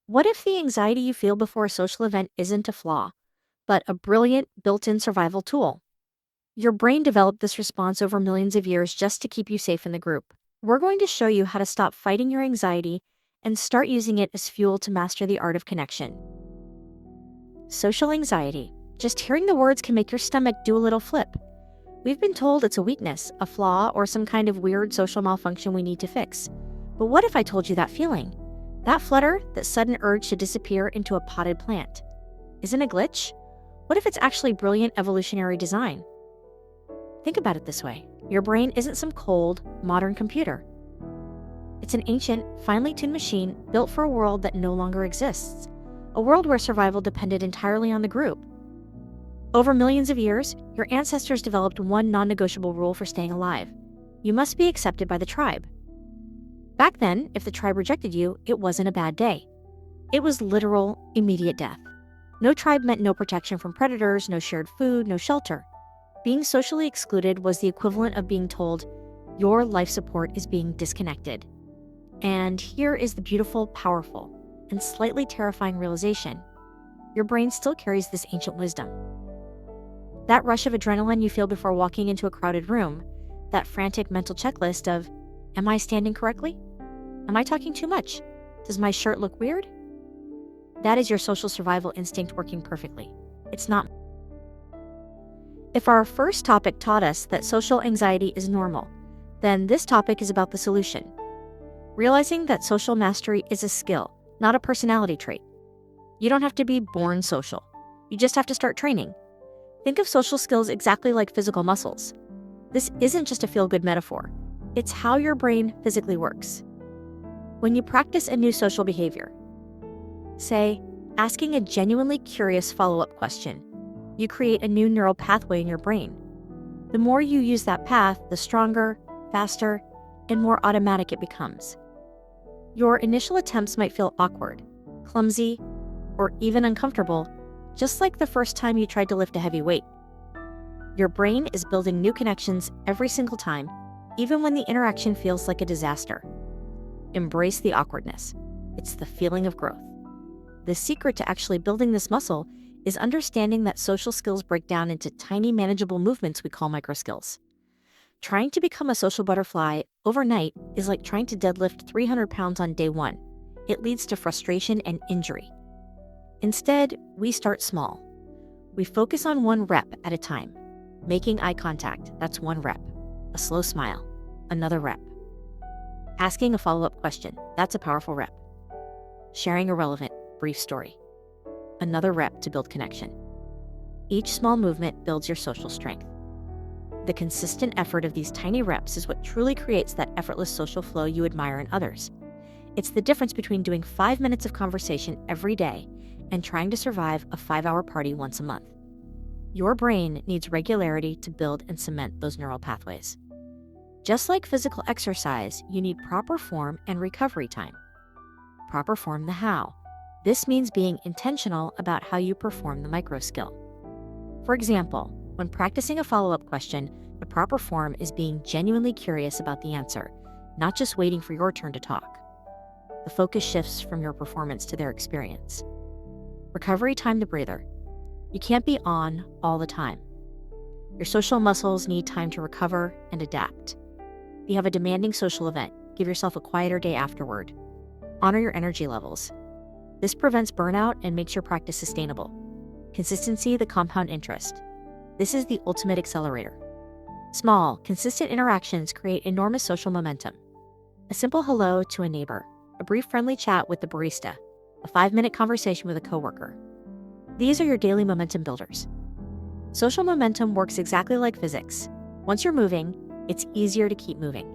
What if the anxiety you feel before a social event isn't a flaw, but a brilliant built-in survival tool? Your brain developed this response over millions of years just to keep you safe in the group. We're going to show you how to stop fighting your anxiety and start using it as fuel to master the art of connection. Social anxiety. Just hearing the words can make your stomach do a little flip. We've been told it's a weakness, a flaw, or some kind of weird social malfunction we need to fix. But what if I told you that feeling? That flutter, that sudden urge to disappear into a potted plant? Isn't a glitch? What if it's actually brilliant evolutionary design? Think about it this way. Your brain isn't some cold, modern computer. It's an ancient, finely tuned machine built for a world that no longer exists, a world where survival depended entirely on the group. Over millions of years, your ancestors developed one non-negotiable rule for staying alive. You must be accepted by the tribe. Back then, if the tribe rejected you, it wasn't a bad day. It was literal, immediate death. No tribe meant no protection from predators, no shared food, no shelter. Being socially excluded was the equivalent of being told, your life support is being disconnected. And here is the beautiful, powerful, and slightly terrifying realization. Your brain still carries this ancient wisdom. That rush of adrenaline you feel before walking into a crowded room, that frantic mental checklist of, am I standing correctly? Am I talking too much? Does my shirt look weird? That is your social survival instinct working perfectly. It's not. If our first topic taught us that social anxiety is normal, then this topic is about the solution. Realizing that social mastery is a skill, not a personality trait. You don't have to be born social. You just have to start training. Think of social skills exactly like physical muscles. This isn't just a feel-good metaphor. It's how your brain physically works. When you practice a new social behavior, say, asking a genuinely curious follow-up question, you create a new neural pathway in your brain. The more you use that path, the stronger, faster, and more automatic it becomes. Your initial attempts might feel awkward, clumsy, or even uncomfortable, just like the first time you tried to lift a heavy weight. Your brain is building new connections every single time, even when the interaction feels like a disaster. Embrace the awkwardness. It's the feeling of growth. The secret to actually building this muscle is understanding that social skills break down into tiny, manageable movements we call microskills. Trying to become a social butterfly overnight is like trying to deadlift 300 pounds on day one. It leads to frustration and injury. Instead, we start small. We focus on one rep at a time. Making eye contact, that's one rep. A slow smile, another rep. Asking a follow-up question, that's a powerful rep. Sharing a relevant, brief story. Another rep to build connection. Each small movement builds your social strength. The consistent effort of these tiny reps is what truly creates that effortless social flow you admire in others. It's the difference between doing 5 minutes of conversation every day and trying to survive a 5-hour party once a month. Your brain needs regularity to build and cement those neural pathways. Just like physical exercise, you need proper form and recovery time. Proper form, the how. This means being intentional about how you perform the micro skill. For example, when practicing a follow-up question, the proper form is being genuinely curious about the answer, not just waiting for your turn to talk. The focus shifts from your performance to their experience. Recovery time, the breather. You can't be on all the time. Your social muscles need time to recover and adapt. If you have a demanding social event, give yourself a quieter day afterward. Honor your energy levels. This prevents burnout and makes your practice sustainable. Consistency, the compound interest. This is the ultimate accelerator. Small, consistent interactions create enormous social momentum. A simple hello to a neighbor, a brief friendly chat with the barista, a 5-minute conversation with a coworker. These are your daily momentum builders. Social momentum works exactly like physics. Once you're moving, it's easier to keep moving.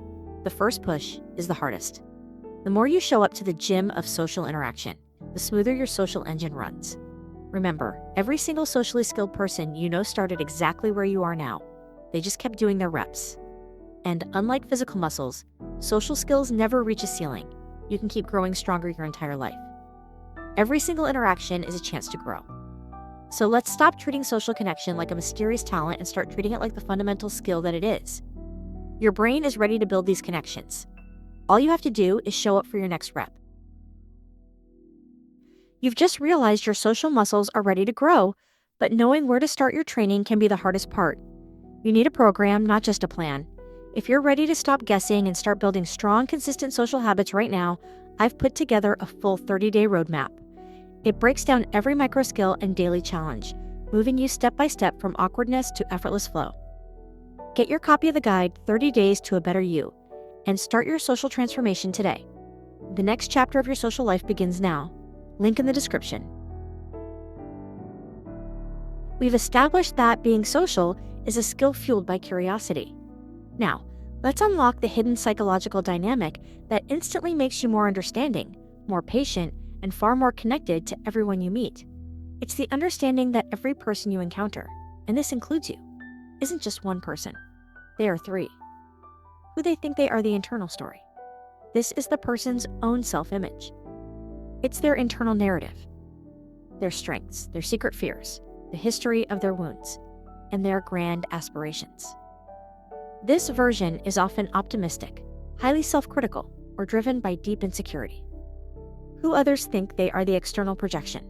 The first push is the hardest. The more you show up to the gym of social interaction, the smoother your social engine runs. Remember, every single socially skilled person you know started exactly where you are now. They just kept doing their reps. And unlike physical muscles, social skills never reach a ceiling. You can keep growing stronger your entire life. Every single interaction is a chance to grow. So let's stop treating social connection like a mysterious talent and start treating it like the fundamental skill that it is. Your brain is ready to build these connections. All you have to do is show up for your next rep. You've just realized your social muscles are ready to grow, but knowing where to start your training can be the hardest part. You need a program, not just a plan. If you're ready to stop guessing and start building strong, consistent social habits right now, I've put together a full 30-day roadmap. It breaks down every micro skill and daily challenge, moving you step by step from awkwardness to effortless flow. Get your copy of the guide, 30 Days to a Better You, and start your social transformation today. The next chapter of your social life begins now. Link in the description. We've established that being social is a skill fueled by curiosity. Now, let's unlock the hidden psychological dynamic that instantly makes you more understanding, more patient, and far more connected to everyone you meet. It's the understanding that every person you encounter, and this includes you, isn't just one person. They are three. Who they think they are, the internal story. This is the person's own self-image. It's their internal narrative, their strengths, their secret fears, the history of their wounds, and their grand aspirations. This version is often optimistic, highly self-critical, or driven by deep insecurity. Who others think they are, the external projection.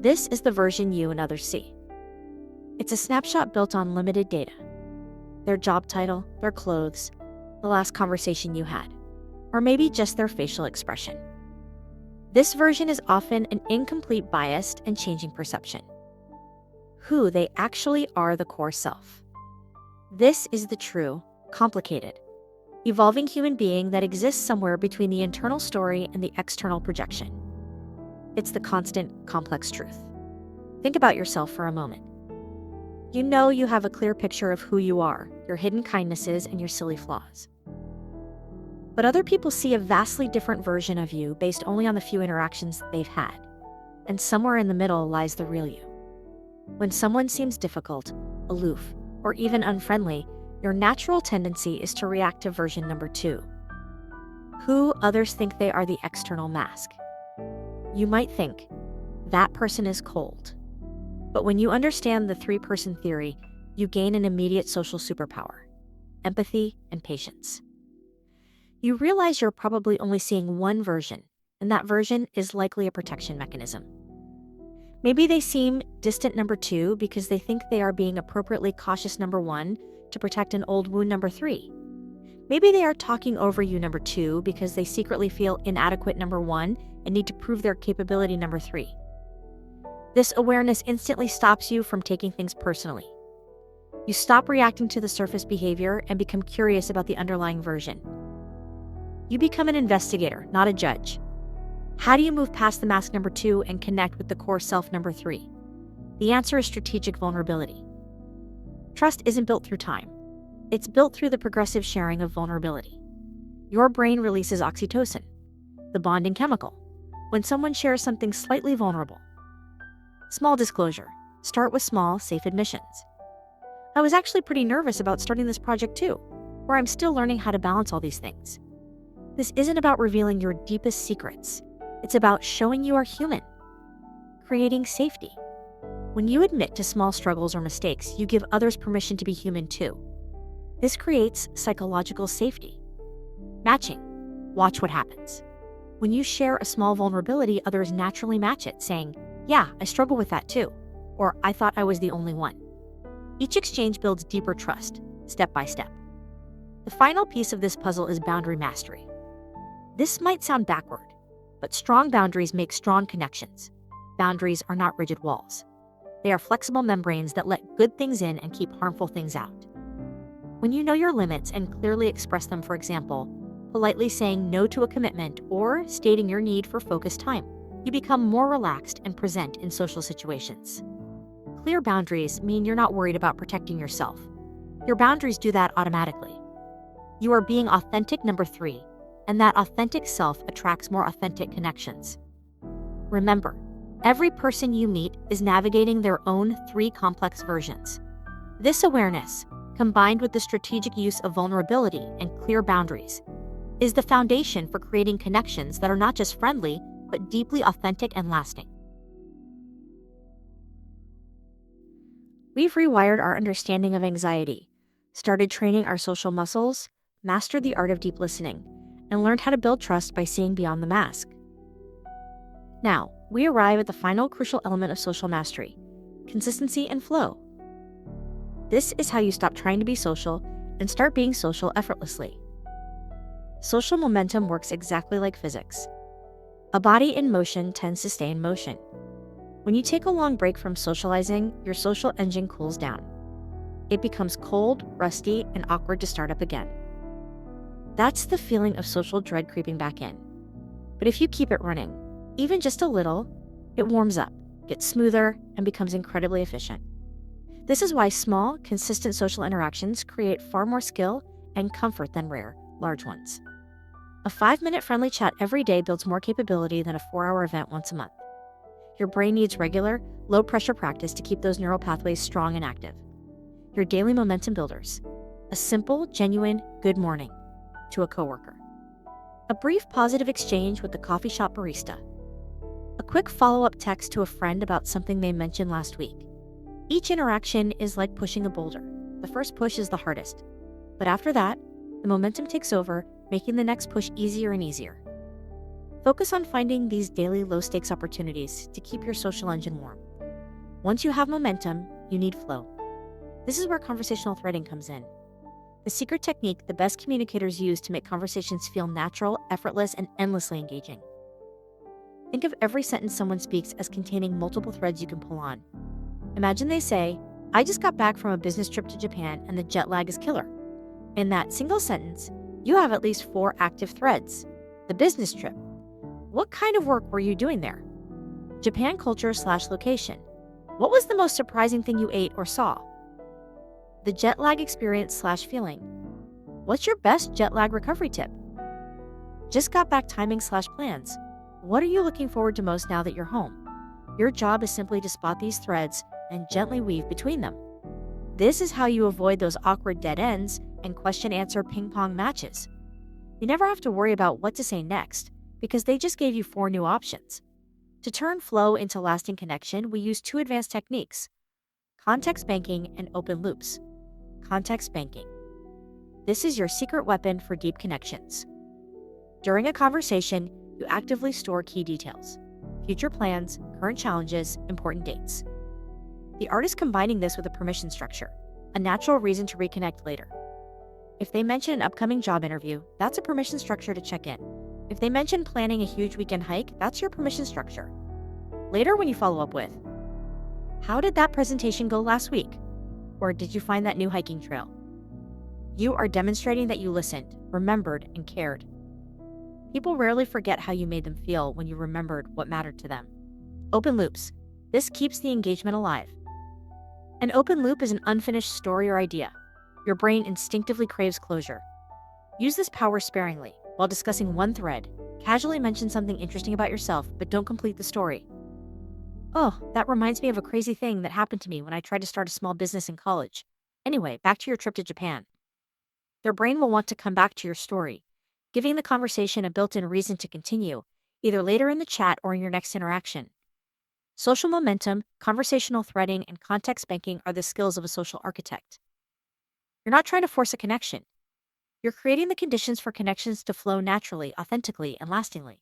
This is the version you and others see. It's a snapshot built on limited data. Their job title, their clothes, the last conversation you had, or maybe just their facial expression. This version is often an incomplete, biased, and changing perception. Who they actually are, the core self. This is the true, complicated, evolving human being that exists somewhere between the internal story and the external projection. It's the constant, complex truth. Think about yourself for a moment. You know you have a clear picture of who you are, your hidden kindnesses, and your silly flaws. But other people see a vastly different version of you based only on the few interactions they've had. And somewhere in the middle lies the real you. When someone seems difficult, aloof, or even unfriendly, your natural tendency is to react to version number 2. Who others think they are, the external mask. You might think, that person is cold. But when you understand the 3-person theory, you gain an immediate social superpower: empathy and patience. You realize you're probably only seeing one version, and that version is likely a protection mechanism. Maybe they seem distant number 2 because they think they are being appropriately cautious number 1 to protect an old wound number 3. Maybe they are talking over you number 2 because they secretly feel inadequate number 1 and need to prove their capability number 3. This awareness instantly stops you from taking things personally. You stop reacting to the surface behavior and become curious about the underlying version. You become an investigator, not a judge. How do you move past the mask number 2 and connect with the core self number 3? The answer is strategic vulnerability. Trust isn't built through time. It's built through the progressive sharing of vulnerability. Your brain releases oxytocin, the bonding chemical, when someone shares something slightly vulnerable. Small disclosure. Start with small, safe admissions. I was actually pretty nervous about starting this project too, where I'm still learning how to balance all these things. This isn't about revealing your deepest secrets. It's about showing you are human, creating safety. When you admit to small struggles or mistakes, you give others permission to be human too. This creates psychological safety. Matching. Watch what happens. When you share a small vulnerability, others naturally match it, saying, "Yeah, I struggle with that too," or "I thought I was the only one." Each exchange builds deeper trust, step by step. The final piece of this puzzle is boundary mastery. This might sound backward, but strong boundaries make strong connections. Boundaries are not rigid walls. They are flexible membranes that let good things in and keep harmful things out. When you know your limits and clearly express them, for example, politely saying no to a commitment or stating your need for focused time, you become more relaxed and present in social situations. Clear boundaries mean you're not worried about protecting yourself. Your boundaries do that automatically. You are being authentic number 3, and that authentic self attracts more authentic connections. Remember, every person you meet is navigating their own 3 complex versions. This awareness, combined with the strategic use of vulnerability and clear boundaries, is the foundation for creating connections that are not just friendly, but deeply authentic and lasting. We've rewired our understanding of anxiety, started training our social muscles, mastered the art of deep listening, and learned how to build trust by seeing beyond the mask. Now, we arrive at the final crucial element of social mastery: consistency and flow. This is how you stop trying to be social and start being social effortlessly. Social momentum works exactly like physics. A body in motion tends to stay in motion. When you take a long break from socializing, your social engine cools down. It becomes cold, rusty, and awkward to start up again. That's the feeling of social dread creeping back in. But if you keep it running, even just a little, it warms up, gets smoother, and becomes incredibly efficient. This is why small, consistent social interactions create far more skill and comfort than rare, large ones. A 5-minute friendly chat every day builds more capability than a 4-hour event once a month. Your brain needs regular, low-pressure practice to keep those neural pathways strong and active. Your daily momentum builders. A simple, genuine good morning to a coworker. A brief positive exchange with the coffee shop barista. A quick follow-up text to a friend about something they mentioned last week. Each interaction is like pushing a boulder. The first push is the hardest. But after that, the momentum takes over, making the next push easier and easier. Focus on finding these daily low-stakes opportunities to keep your social engine warm. Once you have momentum, you need flow. This is where conversational threading comes in. The secret technique the best communicators use to make conversations feel natural, effortless, and endlessly engaging. Think of every sentence someone speaks as containing multiple threads you can pull on. Imagine they say, "I just got back from a business trip to Japan and the jet lag is killer." In that single sentence, you have at least 4 active threads. The business trip. What kind of work were you doing there? Japan culture/location. What was the most surprising thing you ate or saw? The jet lag experience/feeling. What's your best jet lag recovery tip? Just got back timing/plans. What are you looking forward to most now that you're home? Your job is simply to spot these threads and gently weave between them. This is how you avoid those awkward dead ends and question-answer ping-pong matches. You never have to worry about what to say next, because they just gave you 4 new options. To turn flow into lasting connection, we use 2 advanced techniques: context banking and open loops. Context banking. This is your secret weapon for deep connections. During a conversation, you actively store key details: future plans, current challenges, important dates. The art is combining this with a permission structure, a natural reason to reconnect later. If they mention an upcoming job interview, that's a permission structure to check in. If they mention planning a huge weekend hike, that's your permission structure. Later, when you follow up with, "How did that presentation go last week?" Or, "Did you find that new hiking trail?" You are demonstrating that you listened, remembered, and cared. People rarely forget how you made them feel when you remembered what mattered to them. Open loops. This keeps the engagement alive. An open loop is an unfinished story or idea. Your brain instinctively craves closure. Use this power sparingly. While discussing one thread, casually mention something interesting about yourself, but don't complete the story. "Oh, that reminds me of a crazy thing that happened to me when I tried to start a small business in college. Anyway, back to your trip to Japan." Their brain will want to come back to your story, giving the conversation a built-in reason to continue, either later in the chat or in your next interaction. Social momentum, conversational threading, and context banking are the skills of a social architect. You're not trying to force a connection. You're creating the conditions for connections to flow naturally, authentically, and lastingly.